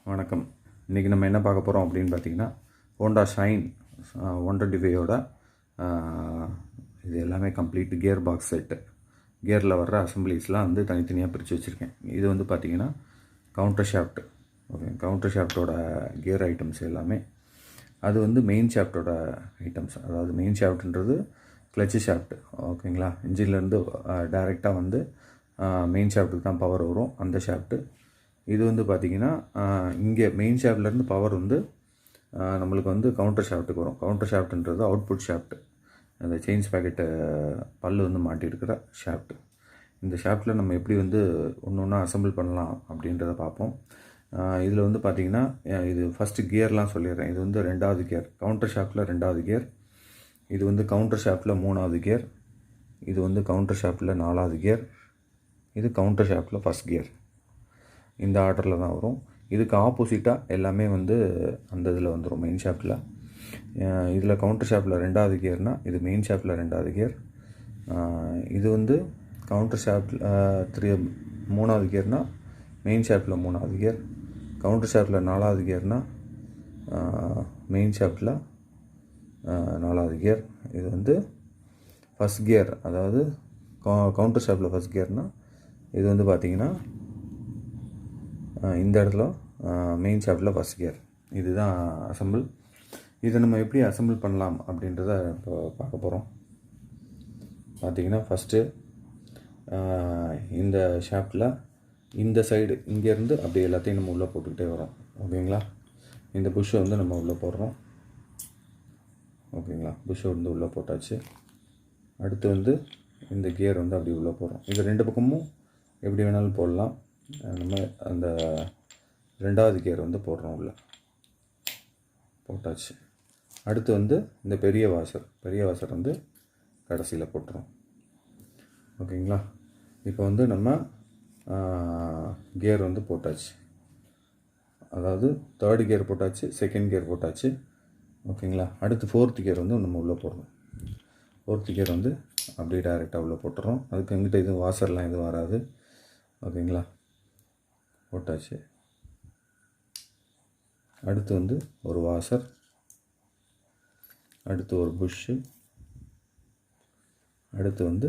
வணக்கம். இன்றைக்கி நம்ம என்ன பார்க்க போகிறோம் அப்படின்னு பார்த்தீங்கன்னா, ஹோண்டா ஷைன் 125ஓட இது எல்லாமே கம்ப்ளீட் கியர் பாக்ஸ் செட்டு. கியரில் வர்ற அசம்பிளிஸ்லாம் வந்து தனித்தனியாக பிரித்து வச்சுருக்கேன். இது வந்து பார்த்திங்கன்னா கவுண்டர் ஷாஃப்ட். ஓகே, கவுண்டர் ஷாஃப்டோட கியர் ஐட்டம்ஸ் எல்லாமே. அது வந்து மெயின் ஷாஃப்டோட ஐட்டம்ஸ். அதாவது மெயின் ஷாஃப்ட்ன்றது கிளச்சு ஷாஃப்ட். ஓகேங்களா, இன்ஜின்லேருந்து டைரெக்டாக வந்து மெயின் ஷாஃப்ட்டுக்கு தான் பவர் வரும், அந்த ஷாஃப்ட்டு. இது வந்து பார்த்திங்கன்னா இங்கே மெயின் ஷாஃப்ட்லேருந்து பவர் வந்து நம்மளுக்கு வந்து கவுண்டர் ஷாஃப்ட்டுக்கு வரும். கவுண்டர் ஷாஃப்ட்ன்றது அவுட்புட் ஷாஃப்ட்டு, அந்த செயின்ஸ் பேக்கெட்டு பல்லு வந்து மாட்டியிருக்கிற ஷாஃப்ட்டு. இந்த ஷாஃப்ட்டில் நம்ம எப்படி வந்து ஒன்று ஒன்றா அசம்பிள் பண்ணலாம் அப்படின்றத பார்ப்போம். இதில் வந்து பார்த்திங்கன்னா இது ஃபஸ்ட்டு கியர்லாம் சொல்லிடுறேன். இது வந்து 2வது கியர், கவுண்டர் ஷாஃப்ட்டில் 2வது கியர். இது வந்து கவுண்டர் ஷாஃப்ட்டில் 3வது கியர். இது வந்து கவுண்டர் ஷாஃப்ட்டில் 4வது கியர். இது கவுண்டர் ஷாஃப்ட்டில் ஃபஸ்ட் கியர். இந்த ஆர்டரில் தான் வரும். இதுக்கு ஆப்போசிட்டாக எல்லாமே வந்து அந்த இதில் வந்துடும், மெயின் ஷாஃப்ட்டில். இதில் கவுண்டர் ஷாஃப்ட்டில் 2வது கியர்னால் இது மெயின் ஷாஃப்ட்டில் 2வது கியர். இது வந்து கவுண்டர் ஷாஃப்ட்டில் 3வது கியர்னால் மெயின் ஷாஃப்ட்டில் 3வது கியர். கவுண்டர் ஷாஃப்ட்டில் 4வது கியர்னால் மெயின் ஷாஃப்ட்டில் 4வது கியர். இது வந்து ஃபஸ்ட் கியர், அதாவது கவுண்டர் ஷாஃப்ட்டில் ஃபஸ்ட் கியர்னால் இது வந்து பார்த்திங்கன்னா இந்த இடத்துல மெயின் ஷாஃப்ட்டில் ஃபஸ்ட் கியர். இதுதான் அசம்பிள். இதை நம்ம எப்படி அசம்பிள் பண்ணலாம் அப்படின்றத இப்போ பார்க்க போகிறோம். பார்த்திங்கன்னா ஃபஸ்ட்டு இந்த ஷாஃப்ட்டில் இந்த சைடு இங்கேருந்து அப்படியே எல்லாத்தையும் நம்ம உள்ளே போட்டுக்கிட்டே வரோம். ஓகேங்களா, இந்த புஷ்ஷை வந்து நம்ம உள்ளே போடுறோம். ஓகேங்களா, புஷ்ஷை வந்து உள்ளே போட்டாச்சு. அடுத்து வந்து இந்த கியர் வந்து அப்படி உள்ளே போடுறோம். இது 2 பக்கமும் எப்படி வேணாலும் போடலாம். நம்ம அந்த 2வது கியர் வந்து போடுறோம், உள்ளே போட்டாச்சு. அடுத்து வந்து இந்த பெரிய வாசர் வந்து கடைசியில் போட்டுறோம். ஓகேங்களா, இப்போ வந்து நம்ம கியர் வந்து போட்டாச்சு. அதாவது 3rd கியர் போட்டாச்சு, 2nd கியர் போட்டாச்சு. ஓகேங்களா, அடுத்து 4th கியர் வந்து நம்ம உள்ளே போடுறோம். 4th கியர் வந்து அப்படியே டைரெக்டாக உள்ளே போட்டுறோம். அதுக்கு எங்கிட்ட எதுவும் வாசர்லாம் எதுவும் வராது. ஓகேங்களா, போட்டாச்சு. அடுத்து வந்து ஒரு வாசர், அடுத்து ஒரு புஷ்ஷு, அடுத்து வந்து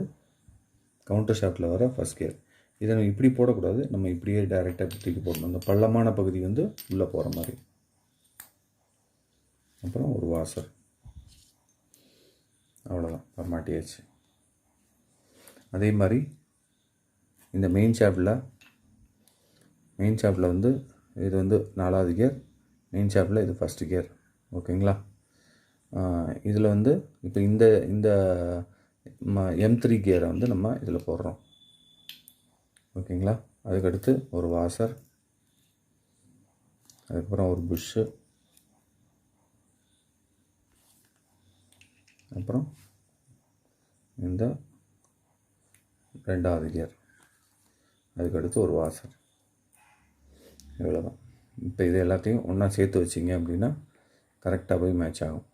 கவுண்டர் ஷாஃப்ட்டில் வர ஃபஸ்ட் கியர். இதை நம்ம இப்படி போடக்கூடாது, நம்ம இப்படியே டைரெக்டாக தூக்கி போடணும். அந்த பள்ளமான பகுதி வந்து உள்ளே போகிற மாதிரி. அப்புறம் ஒரு வாசர், அவ்வளோதான், மாட்டியாச்சு. அதே மாதிரி இந்த மெயின் ஷாஃப்ட்டில் வந்து இது வந்து 4வது கியர், மெயின் ஷாஃப்ட்டில் இது ஃபஸ்ட்டு கியர். ஓகேங்களா, இதில் வந்து இப்போ இந்த M3 கியரை வந்து நம்ம இதில் போடுறோம். ஓகேங்களா, அதுக்கடுத்து ஒரு வாசர், அதுக்கப்புறம் ஒரு புஷ்ஷு, அப்புறம் இந்த 2வது கியர், அதுக்கடுத்து ஒரு வாசர். இவ்வளோதான். இப்போ இது எல்லாத்தையும் ஒன்றா சேர்த்து வச்சிங்க அப்படின்னா கரெக்டாக போய் மேட்ச் ஆகும்.